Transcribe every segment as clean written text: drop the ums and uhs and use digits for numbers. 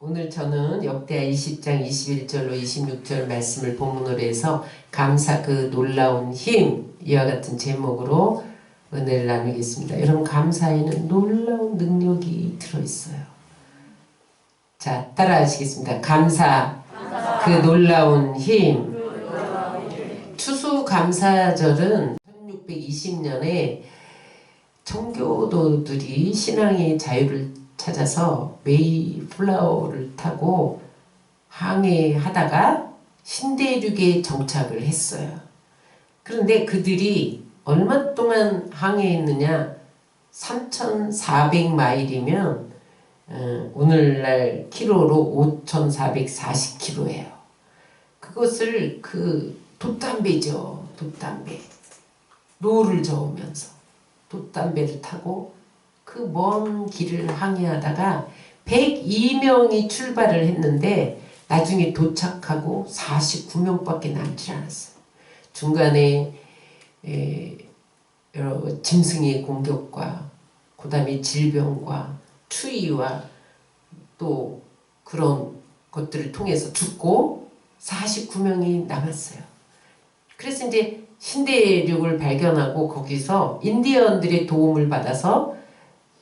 오늘 저는 역대하 20장 21절로 26절 말씀을 본문으로 해서 감사 그 놀라운 힘 이와 같은 제목으로 은혜를 나누겠습니다. 여러분, 감사에는 놀라운 능력이 들어있어요. 자, 따라 하시겠습니다. 감사, 그 놀라운 힘. 추수감사절은 1620년에 청교도들이 신앙의 자유를 찾아서 메이플라워를 타고 항해하다가 신대륙에 정착을 했어요. 그런데 그들이 얼마 동안 항해했느냐? 3,400마일이면 오늘날 키로로 5,440km예요. 그것을 돛담배죠. 돛담배. 노를 저으면서 돛담배를 타고 그 먼 길을 항해하다가 102명이 출발을 했는데 나중에 도착하고 49명밖에 남지 않았어요. 중간에 여러 짐승의 공격과 그 다음에 질병과 추위와 또 그런 것들을 통해서 죽고 49명이 남았어요. 그래서 이제 신대륙을 발견하고 거기서 인디언들의 도움을 받아서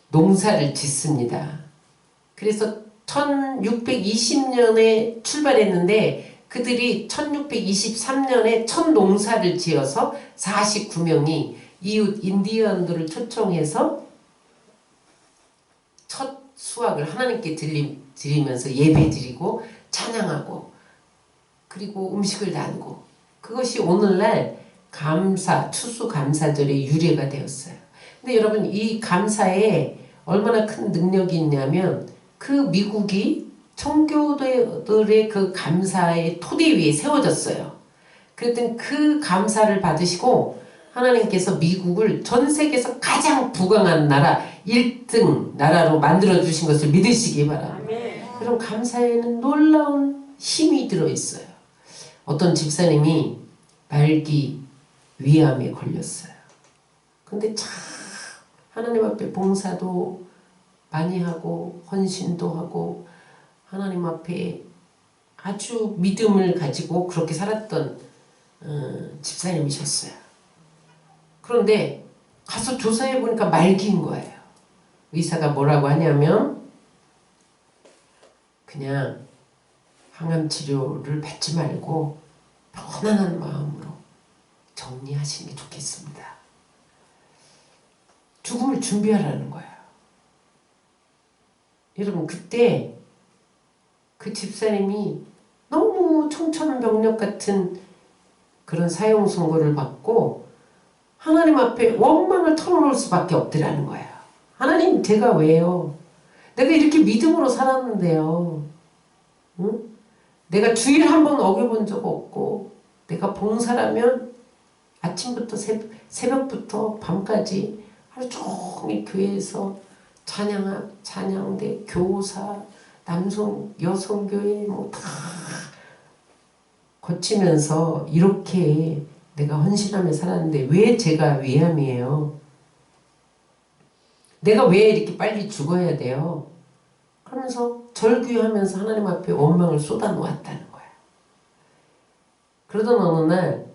농사를 짓습니다. 그래서 1620년에 출발했는데 그들이 1623년에 첫 농사를 지어서 49명이 이웃 인디언들을 초청해서 첫 수확을 하나님께 드리면서 예배 드리고 찬양하고 그리고 음식을 나누고, 그것이 오늘날 추수감사절의 유래가 되었어요. 근데 여러분, 이 감사에 얼마나 큰 능력이 있냐면 그 미국이 청교도들의 그 감사의 토대 위에 세워졌어요. 그랬더니 그 감사를 받으시고 하나님께서 미국을 전 세계에서 가장 부강한 나라 1등 나라로 만들어주신 것을 믿으시기 바랍니다. 그럼 감사에는 놀라운 힘이 들어있어요. 어떤 집사님이 말기 위암에 걸렸어요. 근데 참 하나님 앞에 봉사도 많이 하고 헌신도 하고 하나님 앞에 아주 믿음을 가지고 그렇게 살았던 집사님이셨어요. 그런데 가서 조사해 보니까 말기인 거예요. 의사가 뭐라고 하냐면 그냥 항암 치료를 받지 말고 편안한 마음으로 정리하시는 게 좋겠습니다. 죽음을 준비하라는 거예요. 여러분, 그때 그 집사님이 너무 청천벽력 같은 그런 사형 선고를 받고 하나님 앞에 원망을 털어놓을 수밖에 없더라는 거예요. 하나님, 제가 왜요? 내가 이렇게 믿음으로 살았는데요. 응? 내가 주일 한 번 어겨본 적 없고 내가 봉사라면 아침부터 새벽부터 밤까지 하루 종일 교회에서 찬양대, 교사, 여성교회 다 거치면서 이렇게 내가 헌신하며 살았는데 왜 제가 위암이에요? 내가 왜 이렇게 빨리 죽어야 돼요? 그러면서 절규하면서 하나님 앞에 원망을 쏟아놓았다는 거야. 그러던 어느 날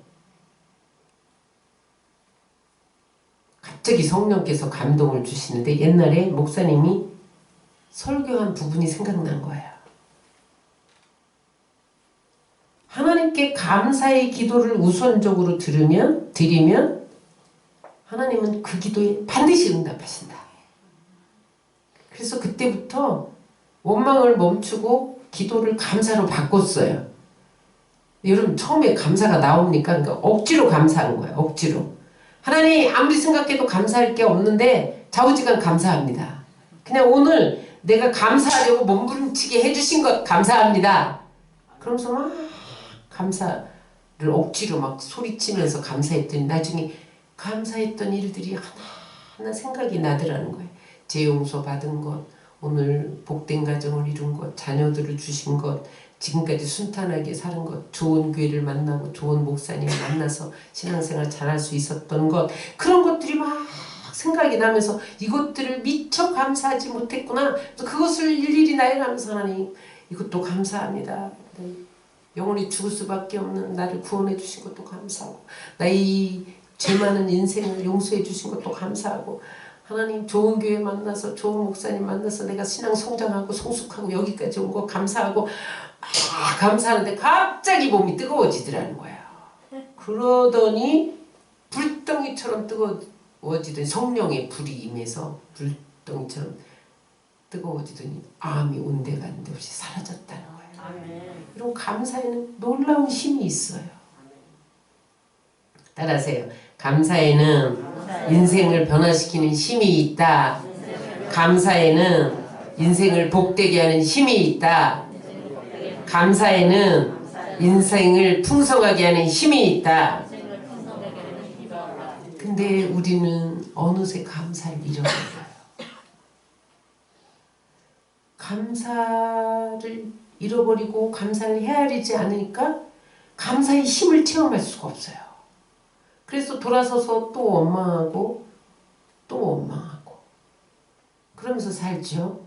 갑자기 성령께서 감동을 주시는데 옛날에 목사님이 설교한 부분이 생각난 거예요. 하나님께 감사의 기도를 우선적으로 드리면 하나님은 그 기도에 반드시 응답하신다. 그래서 그때부터 원망을 멈추고 기도를 감사로 바꿨어요. 여러분, 처음에 감사가 나옵니까? 그러니까 억지로 감사하는 거예요. 억지로. 하나님, 아무리 생각해도 감사할 게 없는데 좌우지간 감사합니다. 그냥 오늘 내가 감사하려고 몸부림치게 해주신 것 감사합니다. 그러면서 막 감사를 억지로 막 소리치면서 감사했더니 나중에 감사했던 일들이 하나하나 생각이 나더라는 거예요. 재용서 받은 것, 오늘 복된 가정을 이룬 것, 자녀들을 주신 것, 지금까지 순탄하게 사는 것, 좋은 교회를 만나고 좋은 목사님을 만나서 신앙생활 잘할 수 있었던 것, 그런 것들이 막 생각이 나면서 이것들을 미처 감사하지 못했구나. 그래서 그것을 일일이 나열하면서 하나님 이것도 감사합니다. 영원히 죽을 수밖에 없는 나를 구원해 주신 것도 감사하고 나의 죄 많은 인생을 용서해 주신 것도 감사하고 하나님 좋은 교회 만나서 좋은 목사님 만나서 내가 신앙 성장하고 성숙하고 여기까지 온 거 감사하고 감사하는데 갑자기 몸이 뜨거워지더라는 거예요. 그러더니 불덩이처럼 뜨거워지더니 성령의 불이 임해서 불덩이처럼 뜨거워지더니 암이 온데간데 없이 사라졌다는 거예요. 이런 감사에는 놀라운 힘이 있어요. 따라하세요. 감사에는 인생을 변화시키는 힘이 있다. 감사에는 인생을 복되게 하는 힘이 있다. 감사에는 인생을 풍성하게 하는 힘이 있다. 근데 우리는 어느새 감사를 잃어버려요. 감사를 잃어버리고 감사를 헤아리지 않으니까 감사의 힘을 체험할 수가 없어요. 그래서 돌아서서 또 원망하고 또 원망하고 그러면서 살죠.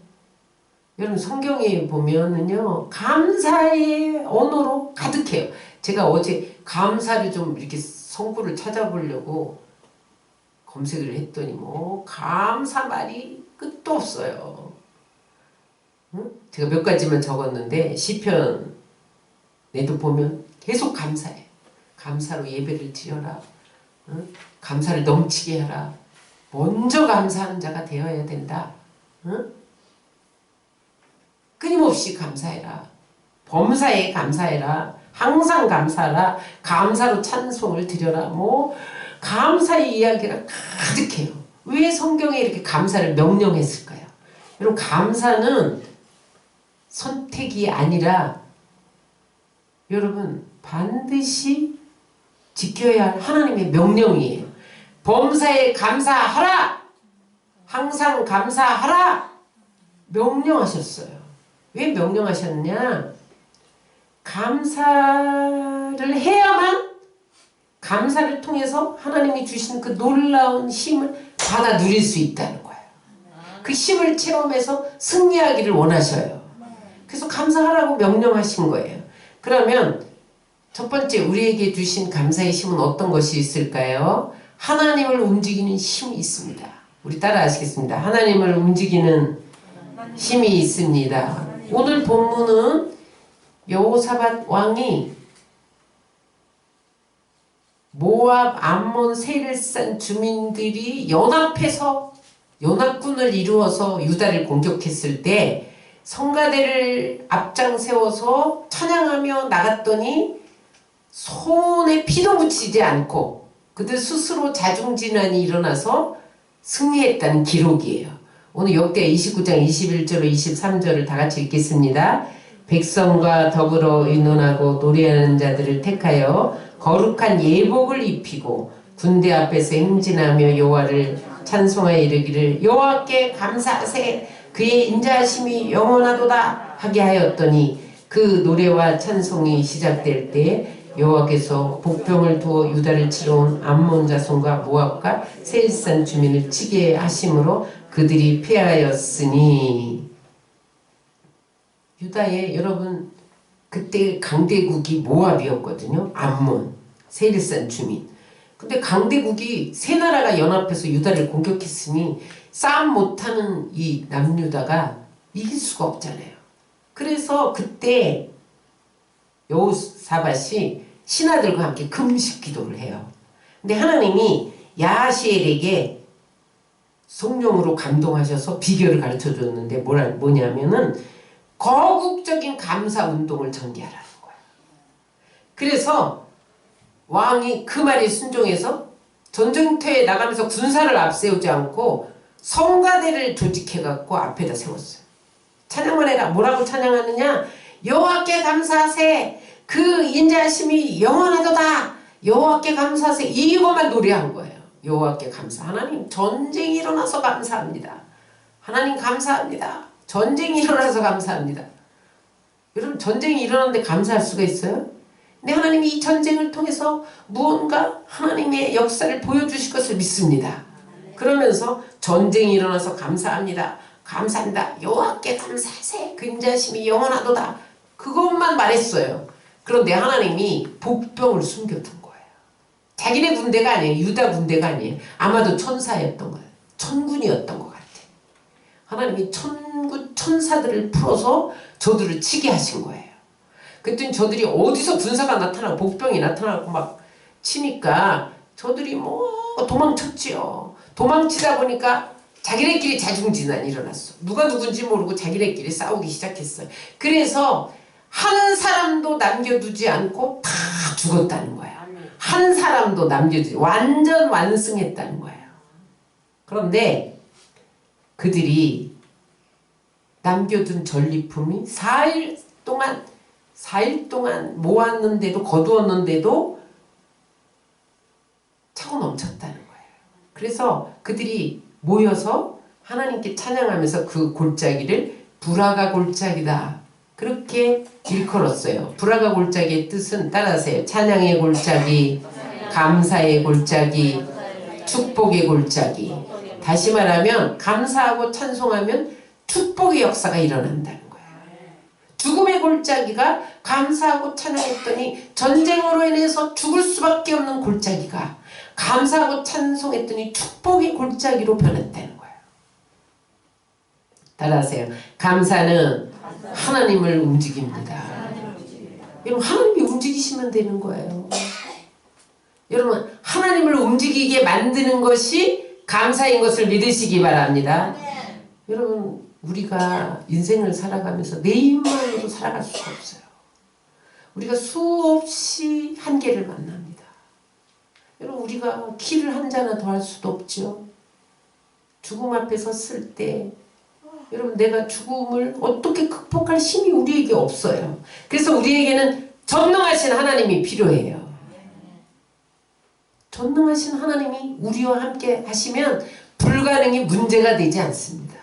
여러분 성경에 보면은요 감사의 언어로 가득해요. 제가 어제 감사를 좀 이렇게 성구를 찾아보려고 검색을 했더니 뭐 감사 말이 끝도 없어요. 응? 제가 몇 가지만 적었는데 시편에도 보면 계속 감사해. 감사로 예배를 드려라. 응? 감사를 넘치게 하라. 먼저 감사하는 자가 되어야 된다. 응? 끊임없이 감사해라. 범사에 감사해라. 항상 감사하라. 감사로 찬송을 드려라. 뭐 감사의 이야기가 가득해요. 왜 성경에 이렇게 감사를 명령했을까요? 여러분 감사는 선택이 아니라 여러분 반드시 지켜야 할 하나님의 명령이에요. 범사에 감사하라. 항상 감사하라. 명령하셨어요. 왜 명령하셨냐? 감사를 해야만 감사를 통해서 하나님이 주신 그 놀라운 힘을 받아 누릴 수 있다는 거예요. 그 힘을 체험해서 승리하기를 원하셔요. 그래서 감사하라고 명령하신 거예요. 그러면 첫 번째 우리에게 주신 감사의 힘은 어떤 것이 있을까요? 하나님을 움직이는 힘이 있습니다. 우리 따라 하시겠습니다. 하나님을 움직이는 힘이 있습니다. 오늘 본문은 여호사밧 왕이 모압, 암몬, 세일산 주민들이 연합해서 연합군을 이루어서 유다를 공격했을 때 성가대를 앞장 세워서 찬양하며 나갔더니 손에 피도 묻히지 않고 그들 스스로 자중진환이 일어나서 승리했다는 기록이에요. 오늘 역대 29장 21절로 23절을 다 같이 읽겠습니다. 백성과 더불어 의논하고 노래하는 자들을 택하여 거룩한 예복을 입히고 군대 앞에서 행진하며 여호와를 찬송하여 이르기를 여호와께 감사하세 그의 인자하심이 영원하도다 하게 하였더니 그 노래와 찬송이 시작될 때 여호와께서 복병을 두어 유다를 치러 온 암몬 자손과 모압과 세일산 주민을 치게 하심으로 그들이 패하였으니 유다에 여러분 그때 강대국이 모압이었거든요. 암몬, 세일산 주민. 근데 강대국이 세 나라가 연합해서 유다를 공격했으니 싸움 못하는 이 남유다가 이길 수가 없잖아요. 그래서 그때 여호사밧이 신하들과 함께 금식 기도를 해요. 근데 하나님이 야하시엘에게 성령으로 감동하셔서 비결을 가르쳐줬는데 뭐냐면은 거국적인 감사 운동을 전개하라는 거예요. 그래서 왕이 그 말에 순종해서 전쟁터에 나가면서 군사를 앞세우지 않고 성가대를 조직해갖고 앞에다 세웠어요. 찬양만 해라. 뭐라고 찬양하느냐? 여호와께 감사하세. 그 인자하심이 영원하도다. 여호와께 감사하세. 이거만 노래한 거예요. 여호와께 감사. 하나님 전쟁이 일어나서 감사합니다. 하나님 감사합니다. 전쟁이 일어나서 감사합니다. 여러분 전쟁이 일어났는데 감사할 수가 있어요? 근데 하나님이 이 전쟁을 통해서 무언가 하나님의 역사를 보여주실 것을 믿습니다. 그러면서 전쟁이 일어나서 감사합니다. 감사합니다. 여호와께 감사하세. 그 인자심이 영원하도다. 그것만 말했어요. 그런데 하나님이 복병을 숨겨둔 거예요. 자기네 군대가 아니에요. 유다 군대가 아니에요. 아마도 천사였던 거예요. 천군이었던 것 같아요. 하나님이 천사들을 풀어서 저들을 치게 하신 거예요. 그랬더니 저들이 어디서 군사가 나타나고 복병이 나타나고 막 치니까 저들이 도망쳤지요. 도망치다 보니까 자기네끼리 자중진환이 일어났어. 누가 누군지 모르고 자기네끼리 싸우기 시작했어요. 그래서 한 사람도 남겨두지 않고 다 죽었다는 거예요. 한 사람도 남겨두지, 완전 완승했다는 거예요. 그런데 그들이 남겨둔 전리품이 4일 동안 모았는데도, 거두었는데도 차고 넘쳤다는 거예요. 그래서 그들이 모여서 하나님께 찬양하면서 그 골짜기를 브라가 골짜기다, 그렇게 일컬었어요. 브라가 골짜기의 뜻은 따라하세요. 찬양의 골짜기, 감사의 골짜기, 축복의 골짜기. 다시 말하면 감사하고 찬송하면 축복의 역사가 일어난다는 거예요. 죽음의 골짜기가 감사하고 찬양했더니 전쟁으로 인해서 죽을 수밖에 없는 골짜기가 감사하고 찬송했더니 축복의 골짜기로 변했다는 거예요. 따라하세요. 감사는 하나님을 움직입니다. 여러분, 하나님이 움직이시면 되는 거예요. 여러분, 하나님을 움직이게 만드는 것이 감사인 것을 믿으시기 바랍니다. 여러분, 우리가 인생을 살아가면서 내 힘만으로 살아갈 수가 없어요. 우리가 수없이 한계를 만납니다. 여러분, 우리가 키를 한 자나 더 할 수도 없죠. 죽음 앞에 섰을 때 여러분, 내가 죽음을 어떻게 극복할 힘이 우리에게 없어요. 그래서 우리에게는 전능하신 하나님이 필요해요. 전능하신 하나님이 우리와 함께 하시면 불가능이 문제가 되지 않습니다.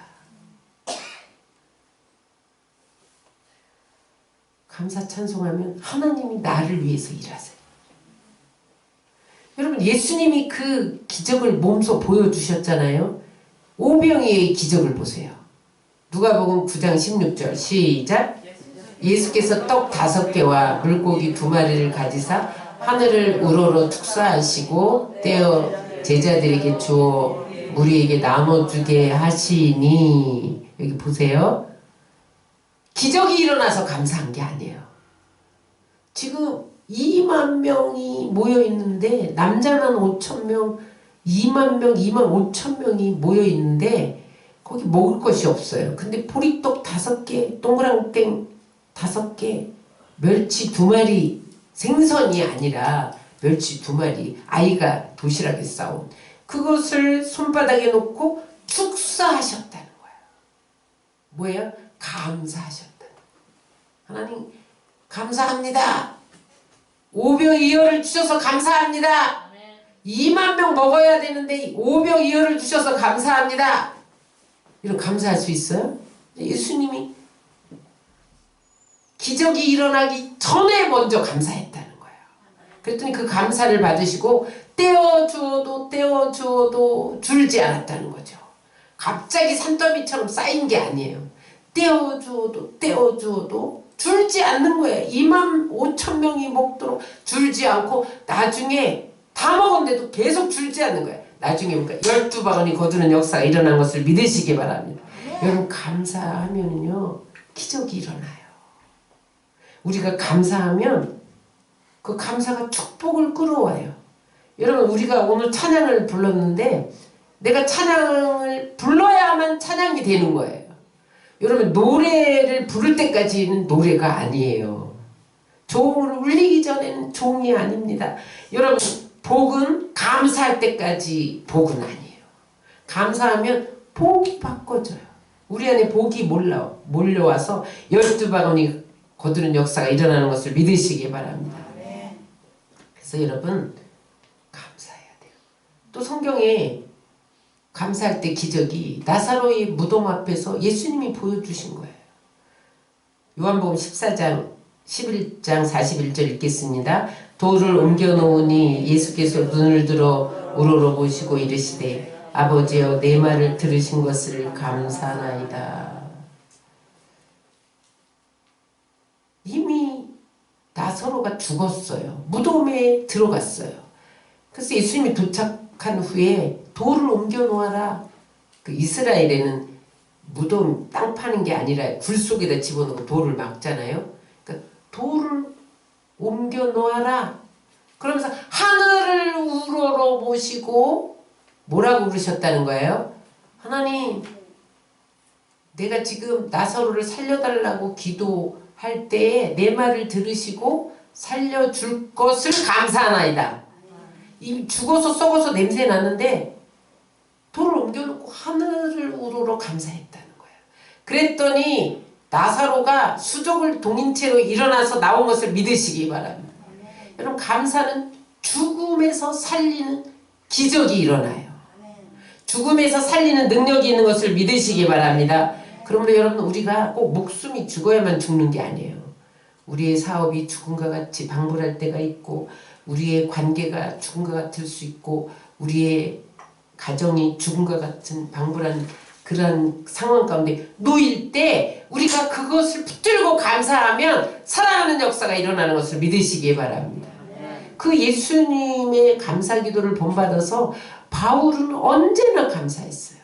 감사 찬송하면 하나님이 나를 위해서 일하세요. 여러분, 예수님이 그 기적을 몸소 보여주셨잖아요. 오병이의 기적을 보세요. 누가복음 9장 16절 시작. 예수께서 떡 5개와 물고기 2마리를 가지사 하늘을 우러러 축사하시고 떼어 제자들에게 주어 무리에게 나눠주게 하시니, 여기 보세요. 기적이 일어나서 감사한 게 아니에요. 지금 2만 명이 모여 있는데, 남자만 5천 명, 2만 명, 2만 5천 명이 모여 있는데 거기 먹을 것이 없어요. 근데 보리떡 5개, 동그랑땡 5개, 멸치 2마리, 생선이 아니라 멸치 2마리, 아이가 도시락에 싸온 그것을 손바닥에 놓고 축사하셨다는 거예요. 뭐예요? 감사하셨다는 거예요. 하나님 감사합니다. 오병이어를 주셔서 감사합니다. 2만 명 먹어야 되는데 오병이어를 주셔서 감사합니다. 이런 감사할 수 있어요? 예수님이 기적이 일어나기 전에 먼저 감사했다는 거예요. 그랬더니 그 감사를 받으시고 떼어주어도 줄지 않았다는 거죠. 갑자기 산더미처럼 쌓인 게 아니에요. 떼어주어도 줄지 않는 거예요. 2만 5천 명이 먹도록 줄지 않고 나중에 다 먹었는데도 계속 줄지 않는 거예요. 나중에 보니까 12바구니 거두는 역사가 일어난 것을 믿으시기 바랍니다. 여러분, 감사하면요 기적이 일어나요. 우리가 감사하면 그 감사가 축복을 끌어와요. 여러분, 우리가 오늘 찬양을 불렀는데 내가 찬양을 불러야만 찬양이 되는 거예요. 여러분, 노래를 부를 때까지는 노래가 아니에요. 종을 울리기 전에는 종이 아닙니다. 여러분, 복은 감사할 때까지 복은 아니에요. 감사하면 복이 바꿔져요. 우리 안에 복이 몰려와서 12바구니 거두는 역사가 일어나는 것을 믿으시기 바랍니다. 그래서 여러분, 감사해야 돼요. 또 성경에 감사할 때 기적이 나사로의 무덤 앞에서 예수님이 보여주신 거예요. 요한복음 14장 11장 41절 읽겠습니다. 돌을 옮겨 놓으니 예수께서 눈을 들어 우러러 보시고 이르시되 아버지여 내 말을 들으신 것을 감사하나이다. 이미 나사로가 죽었어요. 무덤에 들어갔어요. 그래서 예수님이 도착한 후에 돌을 옮겨 놓아라. 그 이스라엘에는 무덤 땅 파는 게 아니라 굴 속에다 집어넣고 돌을 막잖아요. 그러니까 돌을 옮겨 놓아라. 그러면서 하늘을 우러러 보시고 뭐라고 그러셨다는 거예요? 하나님, 내가 지금 나사로를 살려달라고 기도할 때에 내 말을 들으시고 살려줄 것을 감사하나이다. 이미 죽어서 썩어서 냄새 나는데 돌을 옮겨놓고 하늘을 우러러 감사했다는 거예요. 그랬더니 나사로가 수족을 동인 채로 일어나서 나온 것을 믿으시기 바랍니다. 여러분, 감사는 죽음에서 살리는 기적이 일어나요. 죽음에서 살리는 능력이 있는 것을 믿으시기 바랍니다. 그러므로 여러분, 우리가 꼭 목숨이 죽어야만 죽는 게 아니에요. 우리의 사업이 죽음과 같이 방불할 때가 있고, 우리의 관계가 죽음과 같을 수 있고, 우리의 가정이 죽음과 같은 방불한 그런 상황 가운데 놓일 때 우리가 그것을 붙들고 감사하면 살아나는 역사가 일어나는 것을 믿으시기 바랍니다. 그 예수님의 감사기도를 본받아서 바울은 언제나 감사했어요.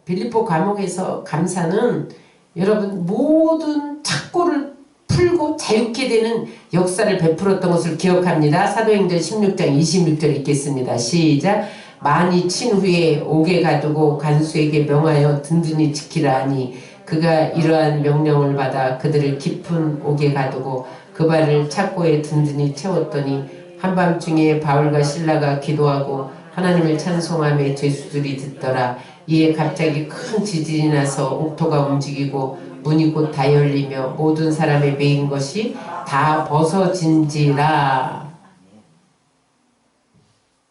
빌립보 감옥에서 감사는 여러분 모든 착고를 풀고 자유케 되는 역사를 베풀었던 것을 기억합니다. 사도행전 16장 26절 읽겠습니다. 시작. 많이 친 후에 옥에 가두고 간수에게 명하여 든든히 지키라 하니 그가 이러한 명령을 받아 그들을 깊은 옥에 가두고 그 발을 착고에 든든히 채웠더니 한밤중에 바울과 실라가 기도하고 하나님을 찬송하며 죄수들이 듣더라. 이에 갑자기 큰 지진이 나서 옥토가 움직이고 문이 곧 다 열리며 모든 사람의 매인 것이 다 벗어진지라.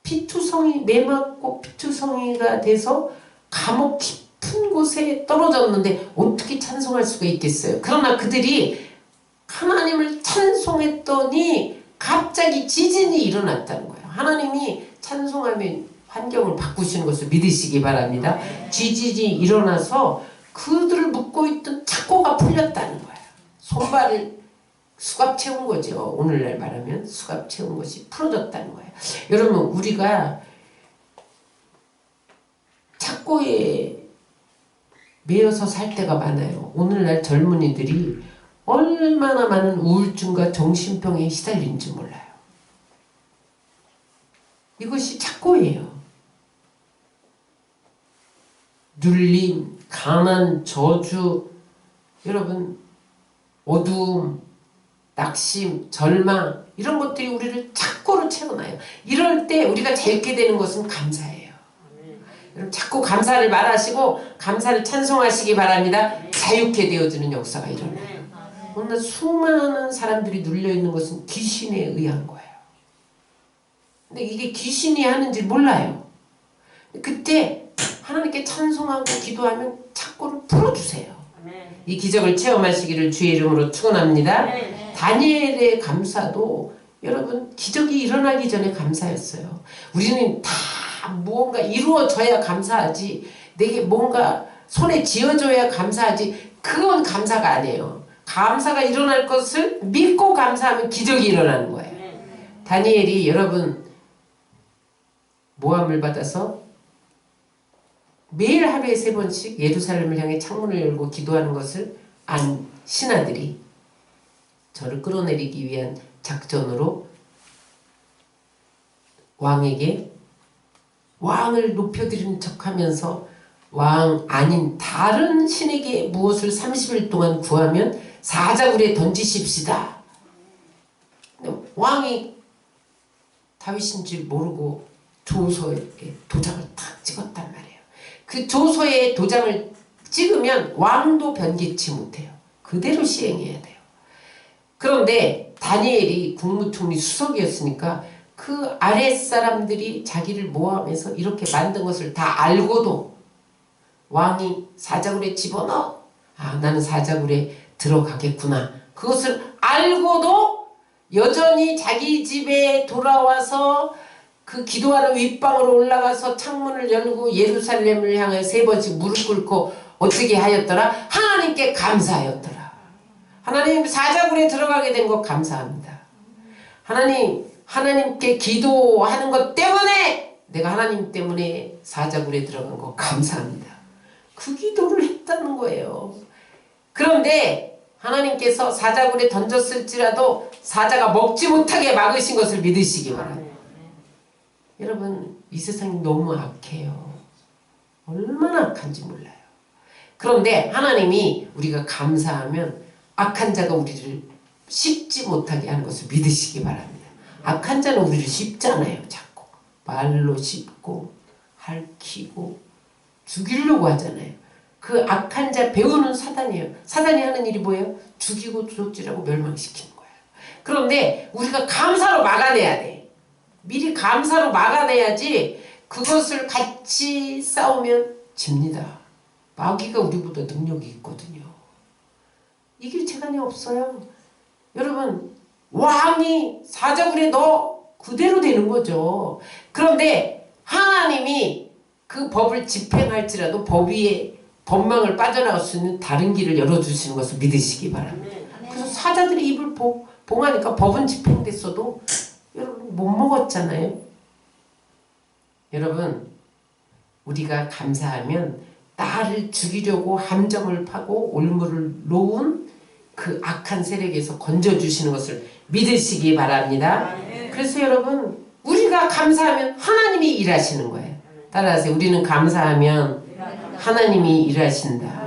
피투성이 매맞고 피투성이가 돼서 감옥 깊은 곳에 떨어졌는데 어떻게 찬송할 수가 있겠어요? 그러나 그들이 하나님을 찬송했더니 갑자기 지진이 일어났다는 거예요. 하나님이 찬송하면 환경을 바꾸시는 것을 믿으시기 바랍니다. 지진이 일어나서 그들을 묶고 있던 착고가 풀렸다는 거예요. 손발을 수갑 채운 거죠. 오늘날 말하면 수갑 채운 것이 풀어졌다는 거예요. 여러분, 우리가 착고에 매여서 살 때가 많아요. 오늘날 젊은이들이 얼마나 많은 우울증과 정신병에 시달리는지 몰라요. 이것이 착고예요. 눌림, 가난, 저주, 여러분, 어두움, 낙심, 절망, 이런 것들이 우리를 착고로 채워놔요. 이럴 때 우리가 자유케 되는 것은 감사예요. 여러분, 자꾸 감사를 말하시고 감사를 찬송하시기 바랍니다. 자유케 되어지는 역사가 일어나요. 오늘 수많은 사람들이 눌려있는 것은 귀신에 의한 거예요. 근데 이게 귀신이 하는지 몰라요. 그때 하나님께 찬송하고 기도하면 착고를 풀어주세요. 이 기적을 체험하시기를 주의 이름으로 축원합니다. 다니엘의 감사도 여러분 기적이 일어나기 전에 감사였어요. 우리는 다 무언가 이루어져야 감사하지, 내게 뭔가 손에 쥐어줘야 감사하지, 그건 감사가 아니에요. 감사가 일어날 것을 믿고 감사하면 기적이 일어나는 거예요. 다니엘이 여러분 모함을 받아서 매일 하루에 3번씩 예루살렘을 향해 창문을 열고 기도하는 것을 안 신하들이 저를 끌어내리기 위한 작전으로 왕에게 왕을 높여드리는 척하면서 왕 아닌 다른 신에게 무엇을 30일 동안 구하면 사자굴에 던지십시다. 왕이 다윗인 줄 모르고 조서에 도장을 탁 찍었단 말이에요. 그 조서에 도장을 찍으면 왕도 변기치 못해요. 그대로 시행해야 돼요. 그런데 다니엘이 국무총리 수석이었으니까 그 아랫사람들이 자기를 모함해서 이렇게 만든 것을 다 알고도 왕이 사자굴에 집어넣어. 아, 나는 사자굴에 들어가겠구나. 그것을 알고도 여전히 자기 집에 돌아와서 그 기도하러 윗방으로 올라가서 창문을 열고 예루살렘을 향해 3번씩 무릎 꿇고 어떻게 하였더라? 하나님께 감사하였더라. 하나님 사자굴에 들어가게 된 거 감사합니다. 하나님께 기도하는 것 때문에 내가 하나님 때문에 사자굴에 들어간 거 감사합니다. 그 기도를 했다는 거예요. 그런데 하나님께서 사자굴에 던졌을지라도 사자가 먹지 못하게 막으신 것을 믿으시기 바랍니다. 여러분, 이 세상이 너무 악해요. 얼마나 악한지 몰라요. 그런데 하나님이 우리가 감사하면 악한 자가 우리를 씹지 못하게 하는 것을 믿으시기 바랍니다. 악한 자는 우리를 씹잖아요. 자꾸 말로 씹고 핥히고 죽이려고 하잖아요. 그 악한 자 배우는 사단이에요. 사단이 하는 일이 뭐예요? 죽이고 도둑질하고 멸망시키는 거예요. 그런데 우리가 감사로 막아내야 돼. 미리 감사로 막아내야지 그것을 같이 싸우면 집니다. 마귀가 우리보다 능력이 있거든요. 이길 재간이 없어요. 여러분, 왕이 사자굴에 넣어 그대로 되는 거죠. 그런데 하나님이 그 법을 집행할지라도 법 위에 법망을 빠져나갈 수 있는 다른 길을 열어주시는 것을 믿으시기 바랍니다. 그래서 사자들이 입을 봉하니까 법은 집행됐어도 여러분 못 먹었잖아요. 여러분, 우리가 감사하면 나를 죽이려고 함정을 파고 올무를 놓은 그 악한 세력에서 건져주시는 것을 믿으시기 바랍니다. 그래서 여러분, 우리가 감사하면 하나님이 일하시는 거예요. 따라하세요. 우리는 감사하면 하나님이 일하신다.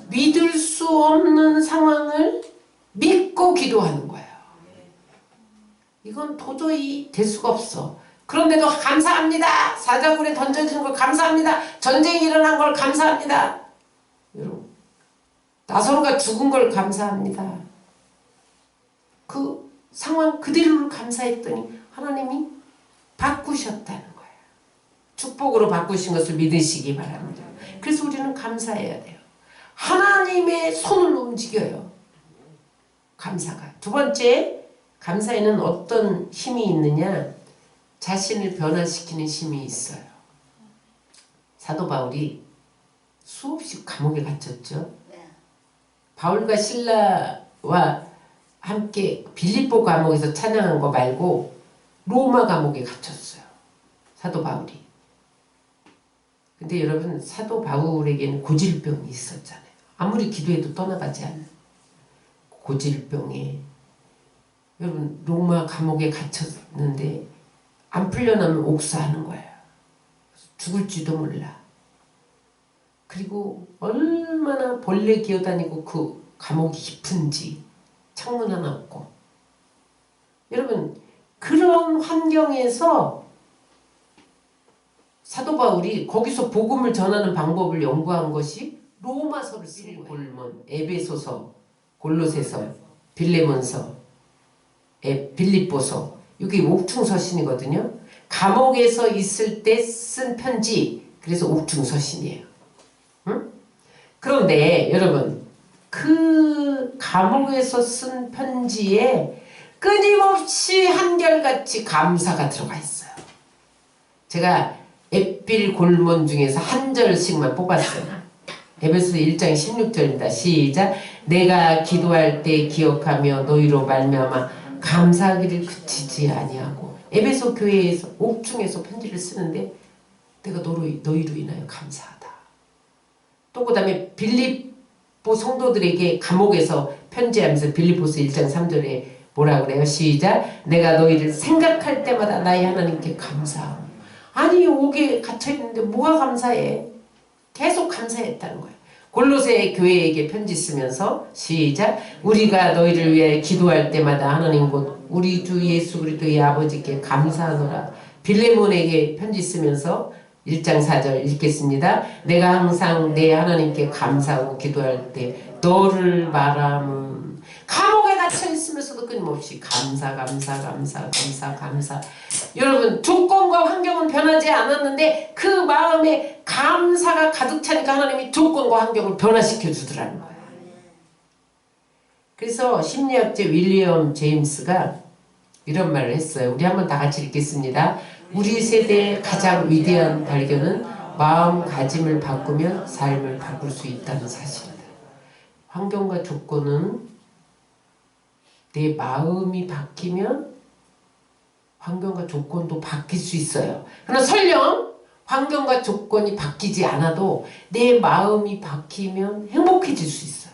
믿을 수 없는 상황을 믿고 기도하는 거예요. 이건 도저히 될 수가 없어. 그런데도 감사합니다. 사자굴에 던져지는 걸 감사합니다. 전쟁이 일어난 걸 감사합니다. 여러분, 나사로가 죽은 걸 감사합니다. 그 상황 그대로를 감사했더니 하나님이 바꾸셨다는 거예요. 축복으로 바꾸신 것을 믿으시기 바랍니다. 그래서 우리는 감사해야 돼요. 하나님의 손을 움직여요. 감사가. 두 번째, 감사에는 어떤 힘이 있느냐? 자신을 변화시키는 힘이 있어요. 사도 바울이 수없이 감옥에 갇혔죠. 바울과 실라와 함께 빌립보 감옥에서 찬양한 거 말고 로마 감옥에 갇혔어요. 사도 바울이. 근데 여러분, 사도 바울에게는 고질병이 있었잖아요. 아무리 기도해도 떠나가지 않는 고질병에, 여러분, 로마 감옥에 갇혔는데 안 풀려나면 옥사하는 거예요. 죽을지도 몰라. 그리고 얼마나 벌레 기어다니고 그 감옥이 깊은지, 창문 하나 없고. 여러분, 그런 환경에서 사도 바울이 거기서 복음을 전하는 방법을 연구한 것이 로마서를 쓴 거예요. 골몬, 에베소서, 골로새서, 빌레몬서, 빌립보서, 이게 옥중서신이거든요. 감옥에서 있을 때 쓴 편지, 그래서 옥중서신이에요. 응? 그런데 여러분, 그 감옥에서 쓴 편지에 끊임없이 한결같이 감사가 들어가 있어요. 제가 에필골몬 중에서 한 절씩만 뽑았어요. 에베소서 1장 16절입니다. 시작. 내가 기도할 때 기억하며 너희로 말미암아 감사하기를 그치지 아니하고. 에베소 교회에서 옥중에서 편지를 쓰는데 내가 너희로 인하여 감사하다. 또 그 다음에 빌립보 성도들에게 감옥에서 편지하면서 빌립보서 1장 3절에 뭐라 그래요? 시작. 내가 너희를 생각할 때마다 나의 하나님께 감사하고. 아니, 옥에 갇혀있는데 뭐가 감사해? 계속 감사했다는 거예요. 골로새 교회에게 편지 쓰면서 시작. 우리가 너희를 위해 기도할 때마다 하나님 곧 우리 주 예수 그리스도의 아버지께 감사하노라. 빌레몬에게 편지 쓰면서 1장 4절 읽겠습니다. 내가 항상 내 하나님께 감사하고 기도할 때 너를 바라는. 감옥에 갇혀 있으면서도 끊임없이 감사. 여러분, 조건과 환경은 변하지 않았는데 그 마음에 감사가 가득 차니까 하나님이 조건과 환경을 변화시켜 주더라는 거예요. 그래서 심리학자 윌리엄 제임스가 이런 말을 했어요. 우리 한번 다 같이 읽겠습니다. 우리 세대의 가장 위대한 발견은 마음가짐을 바꾸면 삶을 바꿀 수 있다는 사실이다. 환경과 조건은 내 마음이 바뀌면 환경과 조건도 바뀔 수 있어요. 그러나 설령 환경과 조건이 바뀌지 않아도 내 마음이 바뀌면 행복해질 수 있어요.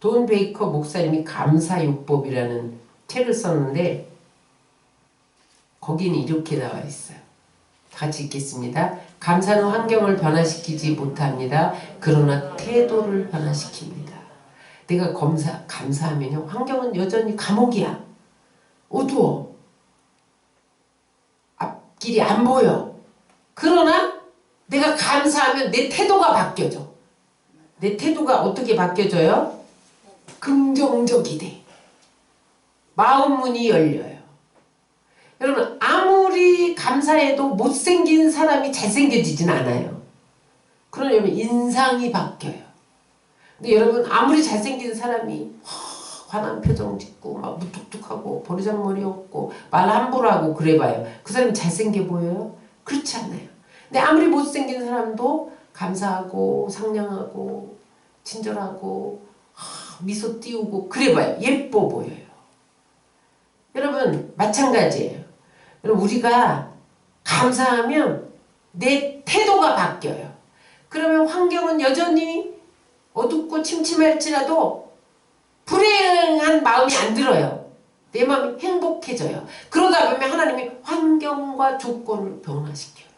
돈 베이커 목사님이 감사요법이라는 책을 썼는데 거기는 이렇게 나와 있어요. 같이 읽겠습니다. 감사는 환경을 변화시키지 못합니다. 그러나 태도를 변화시킵니다. 내가 감사하면요, 환경은 여전히 감옥이야. 어두워. 앞길이 안 보여. 그러나 내가 감사하면 내 태도가 바뀌어져. 내 태도가 어떻게 바뀌어져요? 긍정적이 돼. 마음 문이 열려요. 여러분, 아무리 감사해도 못생긴 사람이 잘생겨지진 않아요. 그러나 여러분, 인상이 바뀌어요. 근데 여러분, 아무리 잘생긴 사람이 환한 표정 짓고 막 무뚝뚝하고 버르장머리 없고 말 함부로 하고 그래봐요. 그 사람이 잘생겨 보여요? 그렇지 않아요. 근데 아무리 못생긴 사람도 감사하고 상냥하고 친절하고 미소 띄우고 그래봐요. 예뻐 보여요. 여러분, 마찬가지예요. 여러분, 우리가 감사하면 내 태도가 바뀌어요. 그러면 환경은 여전히 어둡고 침침할지라도 불행한 마음이 안 들어요. 내 마음이 행복해져요. 그러다 보면 하나님이 환경과 조건을 변화시켜요.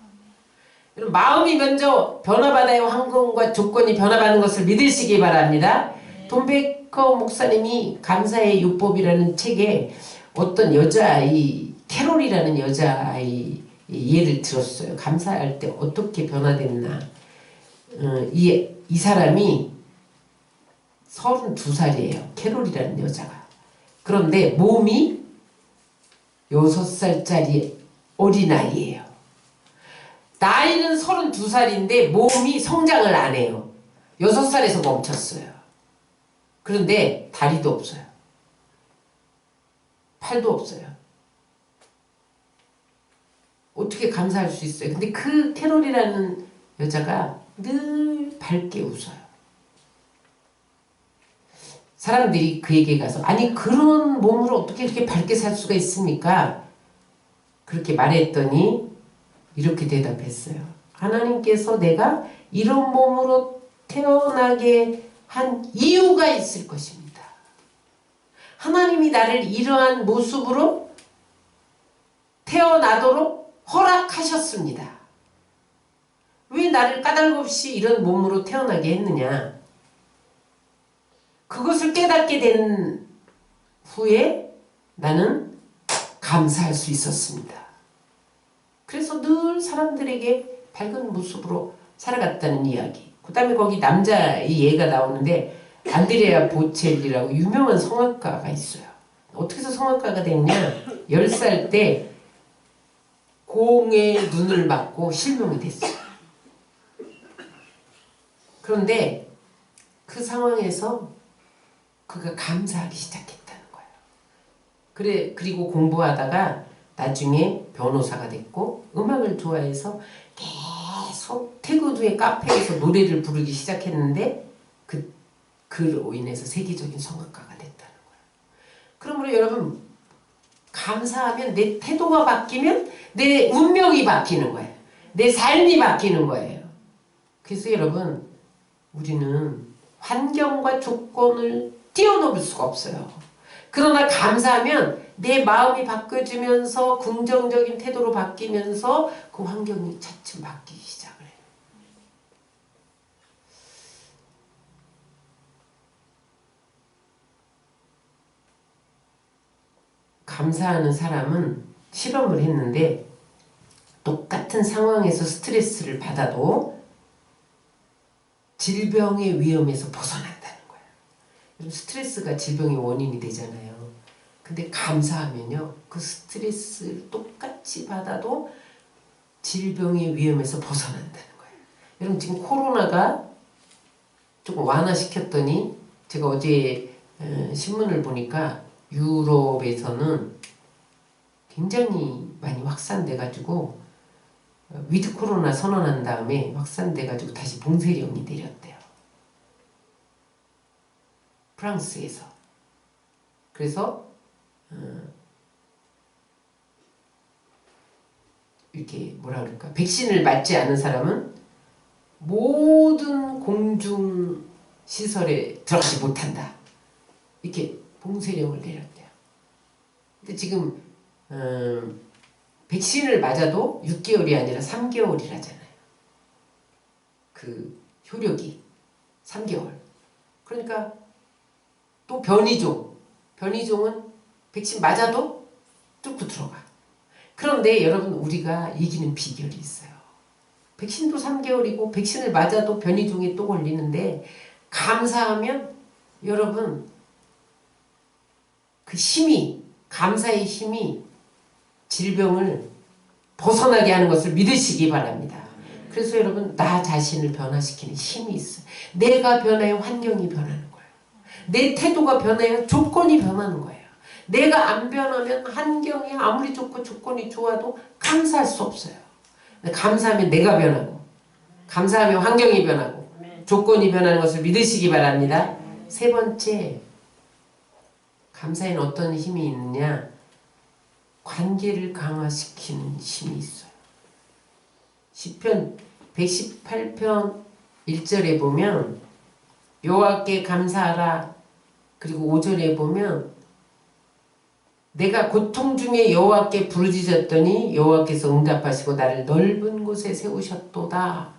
여러분, 마음이 먼저 변화받아야 환경과 조건이 변화받는 것을 믿으시기 바랍니다. 돈 베이커 목사님이 감사의 요법이라는 책에 어떤 여자아이, 캐롤이라는 여자아이 예를 들었어요. 감사할 때 어떻게 변화됐나. 이 사람이 32살이에요. 캐롤이라는 여자가. 그런데 몸이 6살짜리 어린아이예요. 나이는 32살인데 몸이 성장을 안 해요. 6살에서 멈췄어요. 그런데 다리도 없어요. 팔도 없어요. 어떻게 감사할 수 있어요? 근데 그 캐롤이라는 여자가 늘 밝게 웃어요. 사람들이 그에게 가서 아니 그런 몸으로 어떻게 이렇게 밝게 살 수가 있습니까? 그렇게 말했더니 이렇게 대답했어요. 하나님께서 내가 이런 몸으로 태어나게 한 이유가 있을 것입니다. 하나님이 나를 이러한 모습으로 태어나도록 허락하셨습니다. 왜 나를 까닭없이 이런 몸으로 태어나게 했느냐? 그것을 깨닫게 된 후에 나는 감사할 수 있었습니다. 그래서 늘 사람들에게 밝은 모습으로 살아갔다는 이야기. 그 다음에 거기 남자의 예가 나오는데 안드레아 보첼리라고 유명한 성악가가 있어요. 어떻게 해서 성악가가 됐냐? 10살 때 공의 눈을 맞고 실명이 됐어요. 그런데 그 상황에서 그가 감사하기 시작했다는 거예요. 그리고 공부하다가 나중에 변호사가 됐고 음악을 좋아해서 계속 퇴근 후에 카페에서 노래를 부르기 시작했는데 그로 인해서 세계적인 성악가가 됐다는 거예요. 그러므로 여러분, 감사하면 내 태도가 바뀌면 내 운명이 바뀌는 거예요. 내 삶이 바뀌는 거예요. 그래서 여러분, 우리는 환경과 조건을 뛰어넘을 수가 없어요. 그러나 감사하면 내 마음이 바뀌어지면서 긍정적인 태도로 바뀌면서 그 환경이 차츰 바뀌기 시작을 해요. 감사하는 사람은 실험을 했는데 똑같은 상황에서 스트레스를 받아도 질병의 위험에서 벗어난다는 거예요. 스트레스가 질병의 원인이 되잖아요. 근데 감사하면요, 그 스트레스를 똑같이 받아도 질병의 위험에서 벗어난다는 거예요. 여러분, 지금 코로나가 조금 완화시켰더니 제가 어제 신문을 보니까 유럽에서는 굉장히 많이 확산돼 가지고 위드 코로나 선언한 다음에 확산돼 가지고 다시 봉쇄령이 내렸대요. 프랑스에서. 그래서 이렇게 뭐라 그럴까, 백신을 맞지 않은 사람은 모든 공중 시설에 들어가지 못한다, 이렇게 봉쇄령을 내렸대요. 근데 지금 백신을 맞아도 6개월이 아니라 3개월이라잖아요. 그 효력이 3개월. 그러니까 또 변이종은 백신 맞아도 뚫고 들어가. 그런데 여러분, 우리가 이기는 비결이 있어요. 백신도 3개월이고 백신을 맞아도 변이종이 또 걸리는데, 감사하면 여러분, 그 힘이, 감사의 힘이 질병을 벗어나게 하는 것을 믿으시기 바랍니다. 그래서 여러분, 나 자신을 변화시키는 힘이 있어요. 내가 변해야 환경이 변하는 거예요. 내 태도가 변해야 조건이 변하는 거예요. 내가 안 변하면 환경이 아무리 좋고 조건이 좋아도 감사할 수 없어요. 감사하면 내가 변하고, 감사하면 환경이 변하고, 조건이 변하는 것을 믿으시기 바랍니다. 세 번째, 감사에는 어떤 힘이 있느냐? 관계를 강화시키는 힘이 있어요. 시편 118편 1절에 보면 여호와께 감사하라. 그리고 5절에 보면 내가 고통 중에 여호와께 부르짖었더니 여호와께서 응답하시고 나를 넓은 곳에 세우셨도다.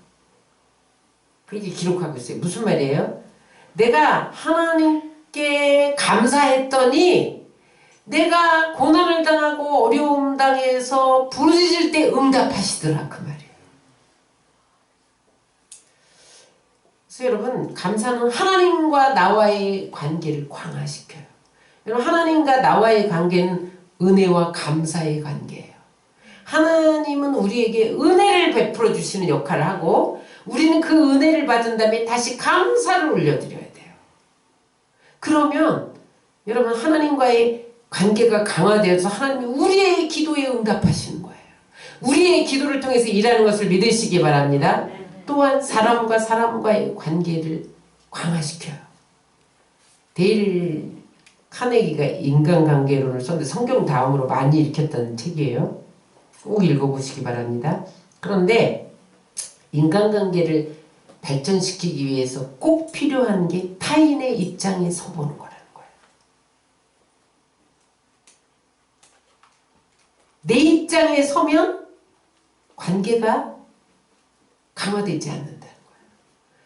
그렇게 기록하고 있어요. 무슨 말이에요? 내가 하나님께 감사했더니 내가 고난을 당하고 어려움 당해서 부르짖을 때 응답하시더라, 그 말이에요. 그래서 여러분, 감사는 하나님과 나와의 관계를 강화시켜요. 여러분, 하나님과 나와의 관계는 은혜와 감사의 관계예요. 하나님은 우리에게 은혜를 베풀어 주시는 역할을 하고, 우리는 그 은혜를 받은 다음에 다시 감사를 올려드려야 돼요. 그러면 여러분, 하나님과의 관계가 강화되어서 하나님이 우리의 기도에 응답하시는 거예요. 우리의 기도를 통해서 일하는 것을 믿으시기 바랍니다. 또한 사람과 사람과의 관계를 강화시켜요. 데일 카네기가 인간관계론을 썼는데 성경 다음으로 많이 읽혔던 책이에요. 꼭 읽어보시기 바랍니다. 그런데 인간관계를 발전시키기 위해서 꼭 필요한 게 타인의 입장에 서보는 거라는 거예요. 내 입장에 서면 관계가 강화되지 않는다는 거예요.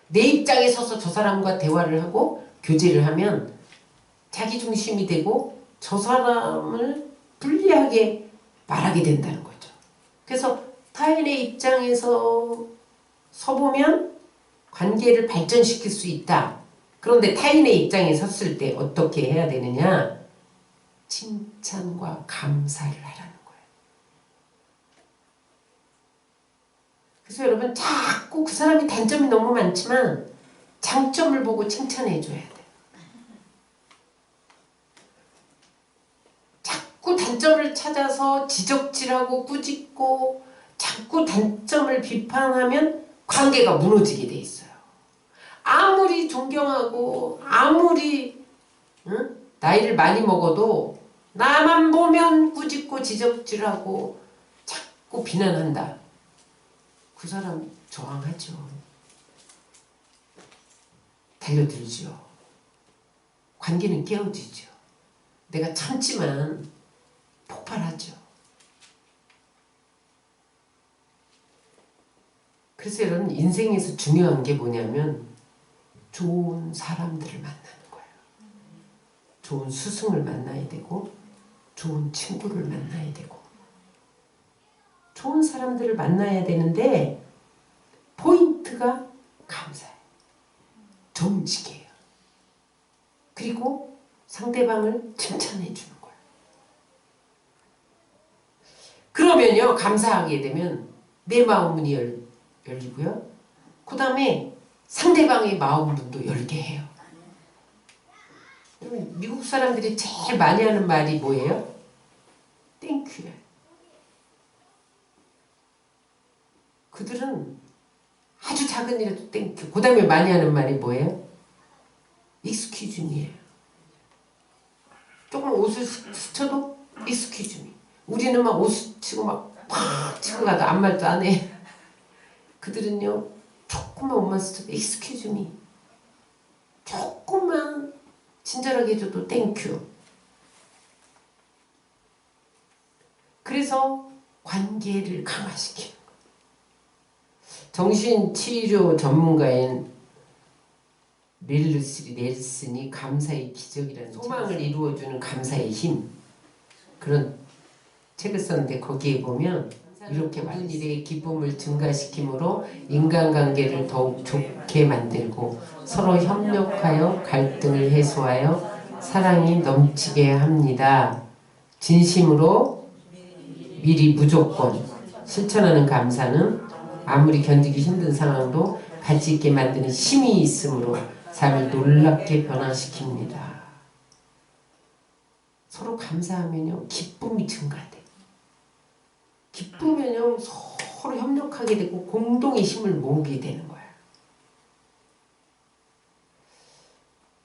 내 입장에 서서 저 사람과 대화를 하고 교제를 하면 자기중심이 되고 저 사람을 불리하게 말하게 된다는 거죠. 그래서 타인의 입장에서 서보면 관계를 발전시킬 수 있다. 그런데 타인의 입장에 섰을 때 어떻게 해야 되느냐? 칭찬과 감사를 하라는 거예요. 그래서 여러분, 자꾸 그 사람이 단점이 너무 많지만 장점을 보고 칭찬해 줘야 돼요. 자꾸 단점을 찾아서 지적질하고 꾸짖고 자꾸 단점을 비판하면 관계가 무너지게 돼 있어요. 아무리 존경하고 아무리 나이를 많이 먹어도 나만 보면 꾸짖고 지적질하고 자꾸 비난한다. 그 사람 저항하죠. 달려들죠. 관계는 깨어지죠. 내가 참지만 폭발하죠. 그래서 여러분, 인생에서 중요한 게 뭐냐면 좋은 사람들을 만나는 거예요. 좋은 스승을 만나야 되고 좋은 친구를 만나야 되고 좋은 사람들을 만나야 되는데 포인트가 감사해요. 정직해요. 그리고 상대방을 칭찬해 주는 거예요. 그러면요, 감사하게 되면 내 마음문이 열리고요. 그 다음에 상대방의 마음문도 열게 해요. 여러분 미국 사람들이 제일 많이 하는 말이 뭐예요? 땡큐야. 그들은 아주 작은 일에도 땡큐. 그 다음에 많이 하는 말이 뭐예요? excuse me예요. 조금 옷을 스쳐도 excuse me. 우리는 막 옷 치고 막 치고 가도 아무 말도 안 해. 그들은요 조금만 옷만 스쳐도 excuse me. 조금만 친절하게 해줘도 땡큐. 그래서 관계를 강화시키는 거예요. 정신치료 전문가인 넬슨이 감사의 기적이라는 소망을 이루어주는 감사의 힘 그런 책을 썼는데 거기에 보면 이렇게 모든 일의 기쁨을 증가시키므로 인간관계를 더욱 좋게 만들고 서로 협력하여 갈등을 해소하여 사랑이 넘치게 합니다. 진심으로 미리 무조건 실천하는 감사는 아무리 견디기 힘든 상황도 가치 있게 만드는 힘이 있으므로 삶을 놀랍게 변화시킵니다. 서로 감사하면요 기쁨이 증가돼. 기쁘면요 서로 협력하게 되고 공동의 힘을 모으게 되는 거야.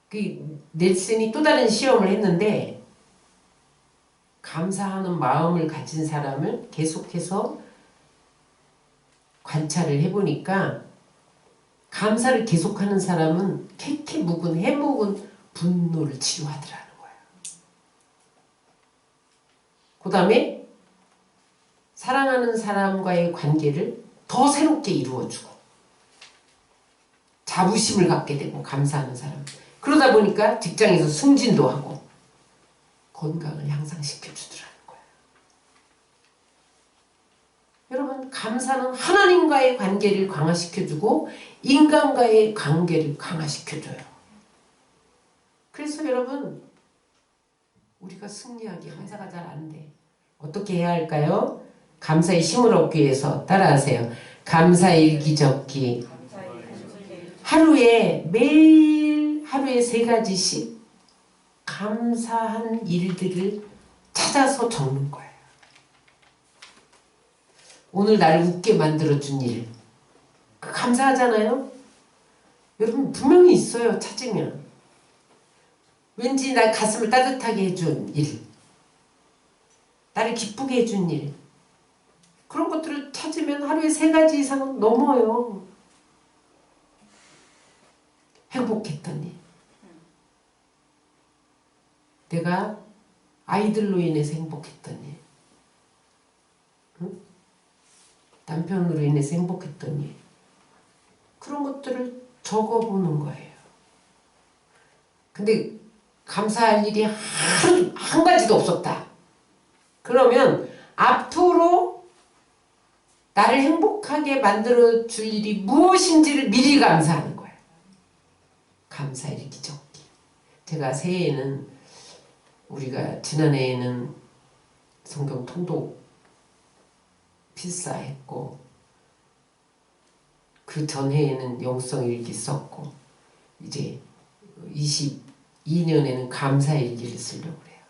그 넬슨이 또 다른 시험을 했는데 감사하는 마음을 가진 사람을 계속해서 관찰을 해보니까 감사를 계속하는 사람은 캐캐 묵은 해묵은 분노를 치료하더라는 거예요. 그 다음에 사랑하는 사람과의 관계를 더 새롭게 이루어주고 자부심을 갖게 되고 감사하는 사람. 그러다 보니까 직장에서 승진도 하고 건강을 향상시켜주더라는 거예요. 여러분 감사는 하나님과의 관계를 강화시켜주고 인간과의 관계를 강화시켜줘요. 그래서 여러분 우리가 승리하기 감사가 잘 안 돼. 어떻게 해야 할까요? 감사의 힘을 얻기 위해서 따라하세요. 감사 일기 적기. 매일 하루에 3가지씩 감사한 일들을 찾아서 적는 거예요. 오늘 날 웃게 만들어준 일. 감사하잖아요? 여러분 분명히 있어요. 찾으면. 왠지 날 가슴을 따뜻하게 해준 일. 나를 기쁘게 해준 일. 그런 것들을 찾으면 하루에 3가지 이상은 넘어요. 행복했던 일. 내가 아이들로 인해서 행복했던 일. 응? 남편으로 인해서 행복했던 일. 그런 것들을 적어보는 거예요. 근데 감사할 일이 한 가지도 없었다. 그러면 앞으로 나를 행복하게 만들어 줄 일이 무엇인지를 미리 감사하는 거예요. 감사일기 적기. 제가 새해에는 우리가 지난해에는 성경 통독 필사했고 그 전해에는 영성일기 썼고 이제 22년에는 감사일기를 쓰려고 그래요.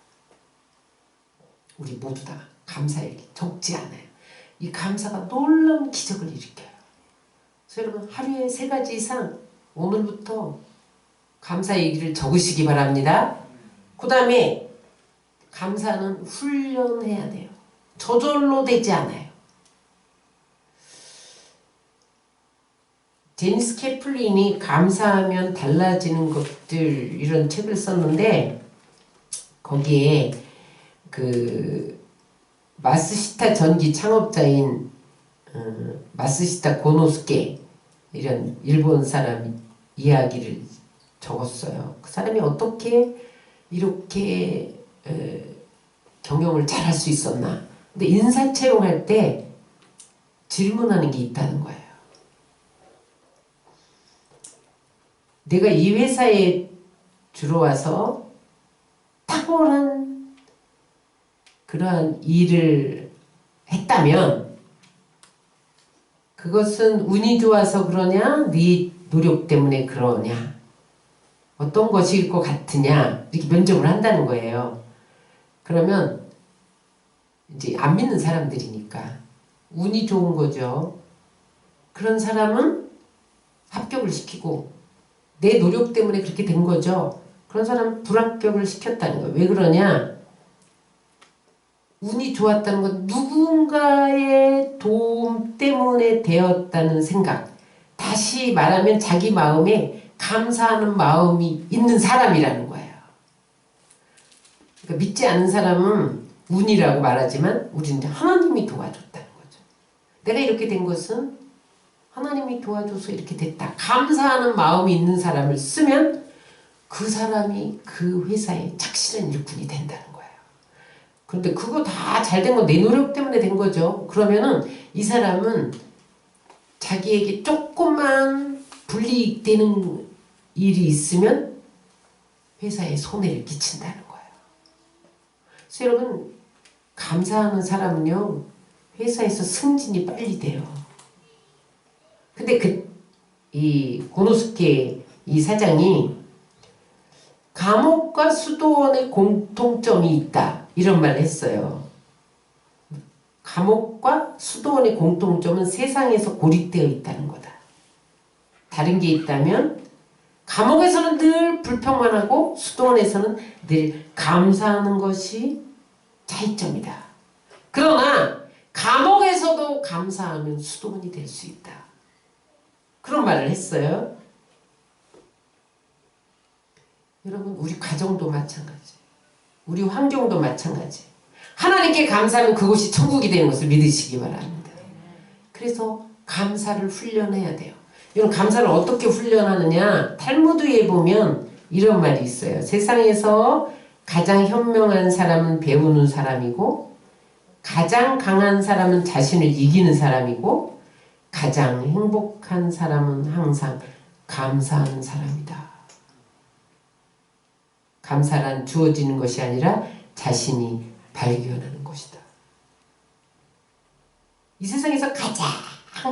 우리 모두 다 감사일기 적지 않아요. 이 감사가 놀라운 기적을 일으켜요. 그래서 여러분 하루에 3가지 이상 오늘부터 감사일기를 적으시기 바랍니다. 그 다음에 감사는 훈련해야 돼요. 저절로 되지 않아요. 제니스 캐플린이 감사하면 달라지는 것들 이런 책을 썼는데 거기에 그 마스시타 전기 창업자인 마스시타 고노스케 이런 일본 사람 이야기를 적었어요. 그 사람이 어떻게 이렇게 경영을 잘할 수 있었나. 근데 인사채용할 때 질문하는 게 있다는 거예요. 내가 이 회사에 들어와서 탁월한 그러한 일을 했다면 그것은 운이 좋아서 그러냐? 네 노력 때문에 그러냐? 어떤 것일 것 같으냐 이렇게 면접을 한다는 거예요. 그러면 이제 안 믿는 사람들이니까 운이 좋은 거죠. 그런 사람은 합격을 시키고 내 노력 때문에 그렇게 된 거죠. 그런 사람은 불합격을 시켰다는 거예요. 왜 그러냐? 운이 좋았다는 건 누군가의 도움 때문에 되었다는 생각. 다시 말하면 자기 마음에 감사하는 마음이 있는 사람이라는 거예요. 그러니까 믿지 않는 사람은 운이라고 말하지만 우리는 하나님이 도와줬다는 거죠. 내가 이렇게 된 것은 하나님이 도와줘서 이렇게 됐다. 감사하는 마음이 있는 사람을 쓰면 그 사람이 그 회사의 착실한 일꾼이 된다는 거예요. 그런데 그거 다 잘 된 건 내 노력 때문에 된 거죠. 그러면은 이 사람은 자기에게 조금만 불이익되는 일이 있으면 회사에 손해를 끼친다는 거예요. 그래서 여러분 감사하는 사람은요 회사에서 승진이 빨리 돼요. 근데 이 고노스케 이 사장이 감옥과 수도원의 공통점이 있다 이런 말을 했어요. 감옥과 수도원의 공통점은 세상에서 고립되어 있다는 거다. 다른 게 있다면 감옥에서는 늘 불평만 하고 수도원에서는 늘 감사하는 것이 차이점이다. 그러나 감옥에서도 감사하면 수도원이 될 수 있다. 그런 말을 했어요. 여러분 우리 가정도 마찬가지. 우리 환경도 마찬가지. 하나님께 감사하면 그곳이 천국이 되는 것을 믿으시기 바랍니다. 그래서 감사를 훈련해야 돼요. 여러분 감사를 어떻게 훈련하느냐? 탈무드에 보면 이런 말이 있어요. 세상에서 가장 현명한 사람은 배우는 사람이고 가장 강한 사람은 자신을 이기는 사람이고 가장 행복한 사람은 항상 감사하는 사람이다. 감사란 주어지는 것이 아니라 자신이 발견하는 것이다. 이 세상에서 가장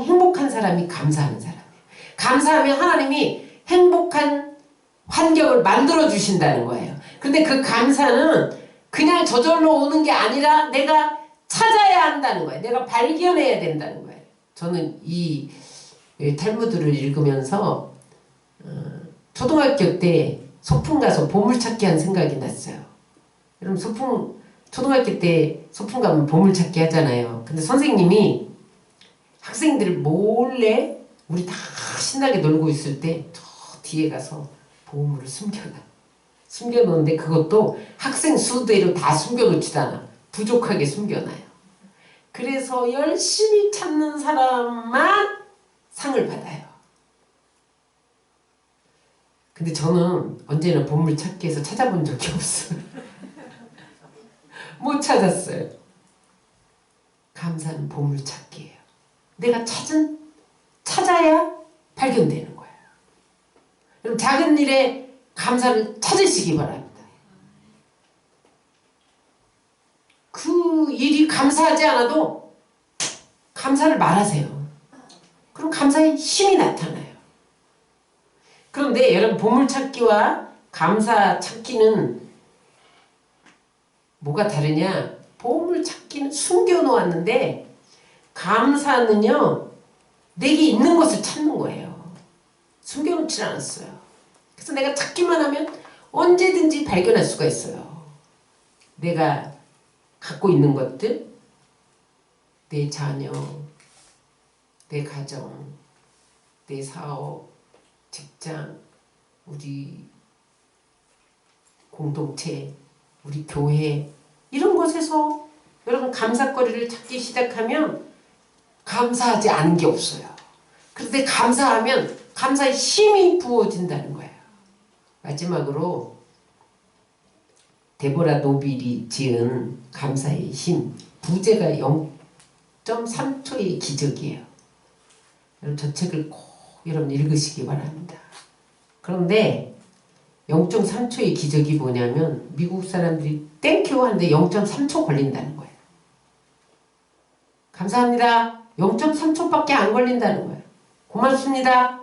행복한 사람이 감사하는 사람이에요. 감사하면 하나님이 행복한 환경을 만들어 주신다는 거예요. 근데 그 감사는 그냥 저절로 오는 게 아니라 내가 찾아야 한다는 거예요. 내가 발견해야 된다는 거예요. 저는 이 탈무드를 읽으면서 초등학교 때 소풍 가서 보물찾기 한 생각이 났어요. 여러분 초등학교 때 소풍 가면 보물찾기 하잖아요. 근데 선생님이 학생들 몰래 우리 다 신나게 놀고 있을 때 저 뒤에 가서 보물을 숨겨놓는데 그것도 학생 수대로 다 숨겨놓지도 않아. 부족하게 숨겨놔요. 그래서 열심히 찾는 사람만 상을 받아요. 근데 저는 언제나 보물찾기에서 찾아본 적이 없어요. 못 찾았어요. 감사는 보물찾기예요. 내가 찾아야 발견되는 거예요. 여러분 작은 일에 감사를 찾으시기 바랍니다. 그 일이 감사하지 않아도 감사를 말하세요. 그럼 감사의 힘이 나타나요. 그런데 여러분 보물찾기와 감사찾기는 뭐가 다르냐? 보물찾기는 숨겨놓았는데 감사는요 내게 있는 것을 찾는 거예요. 숨겨놓지 않았어요. 그래서 내가 찾기만 하면 언제든지 발견할 수가 있어요. 내가 갖고 있는 것들, 내 자녀, 내 가정, 내 사업, 직장, 우리 공동체, 우리 교회 이런 곳에서 여러분 감사거리를 찾기 시작하면 감사하지 않은 게 없어요. 그런데 감사하면 감사의 힘이 부어진다는 거예요. 마지막으로 데보라 노빌이 지은 감사의 힘 부제가 0.3초의 기적이에요. 여러분 저 책을 꼭 여러분 읽으시기 바랍니다. 그런데 0.3초의 기적이 뭐냐면 미국 사람들이 땡큐 하는데 0.3초 걸린다는 거예요. 감사합니다. 0.3초밖에 안 걸린다는 거예요. 고맙습니다.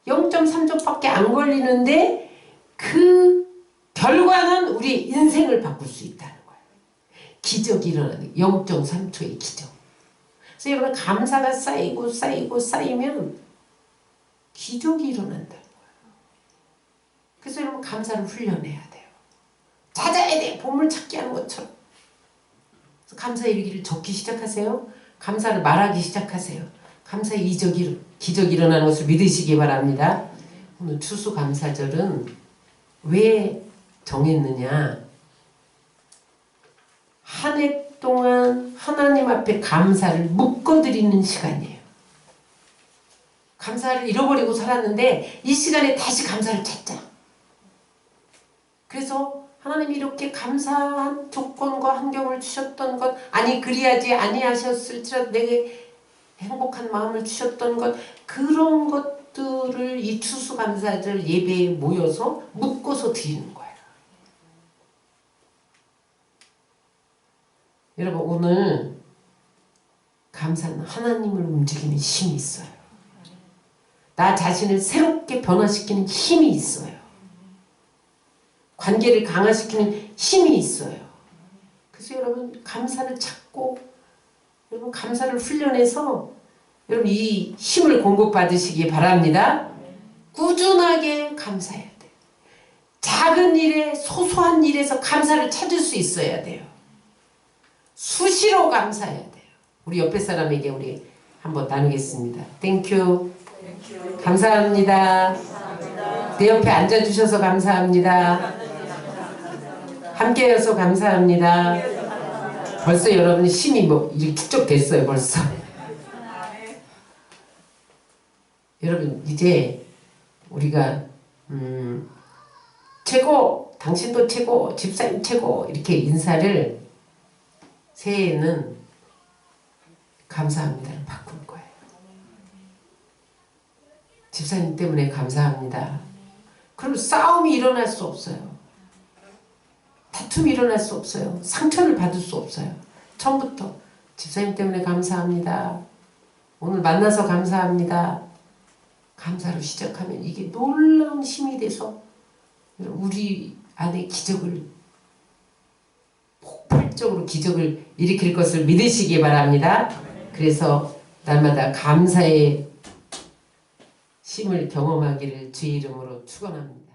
0.3초밖에 안 걸리는데 그 결과는 우리 인생을 바꿀 수 있다는 거예요. 기적이 일어나는 0.3초의 기적. 그래서 여러분 감사가 쌓이고 쌓이고 쌓이면 기적이 일어난다는 거예요. 그래서 여러분 감사를 훈련해야 돼요. 찾아야 돼. 보물찾기 하는 것처럼. 그래서 감사의 일기를 적기 시작하세요. 감사를 말하기 시작하세요. 감사의 기적이 일어나는 것을 믿으시기 바랍니다. 오늘 추수감사절은 왜 정했느냐? 한 해 동안 하나님 앞에 감사를 묶어드리는 시간이에요. 감사를 잃어버리고 살았는데 이 시간에 다시 감사를 찾자. 그래서 하나님이 이렇게 감사한 조건과 환경을 주셨던 것, 아니 그리하지 아니하셨을지라도 내게 행복한 마음을 주셨던 것, 그런 것들을 이 추수감사절 예배에 모여서 묶어서 드리는 거예요. 여러분 오늘 감사는 하나님을 움직이는 힘이 있어요. 나 자신을 새롭게 변화시키는 힘이 있어요. 관계를 강화시키는 힘이 있어요. 그래서 여러분 감사를 찾고 여러분 감사를 훈련해서 여러분 이 힘을 공급받으시기 바랍니다. 꾸준하게 감사해야 돼요. 작은 일에 소소한 일에서 감사를 찾을 수 있어야 돼요. 수시로 감사해야 돼요. 우리 옆에 사람에게 우리 한번 나누겠습니다. 땡큐. 감사합니다. 내 옆에 앉아주셔서 감사합니다. 함께해서 감사합니다. 벌써 여러분 힘이 이렇게 축적됐어요. 벌써. 여러분 이제 우리가 최고, 당신도 최고, 집사님 최고 이렇게 인사를 새해에는 감사합니다를 바꿀 거예요. 집사님 때문에 감사합니다. 그럼 싸움이 일어날 수 없어요. 다툼이 일어날 수 없어요. 상처를 받을 수 없어요. 처음부터 집사님 때문에 감사합니다. 오늘 만나서 감사합니다. 감사로 시작하면 이게 놀라운 힘이 돼서 우리 안에 폭발적으로 기적을 일으킬 것을 믿으시기 바랍니다. 그래서 날마다 감사의 힘을 경험하기를 주의 이름으로 축원합니다.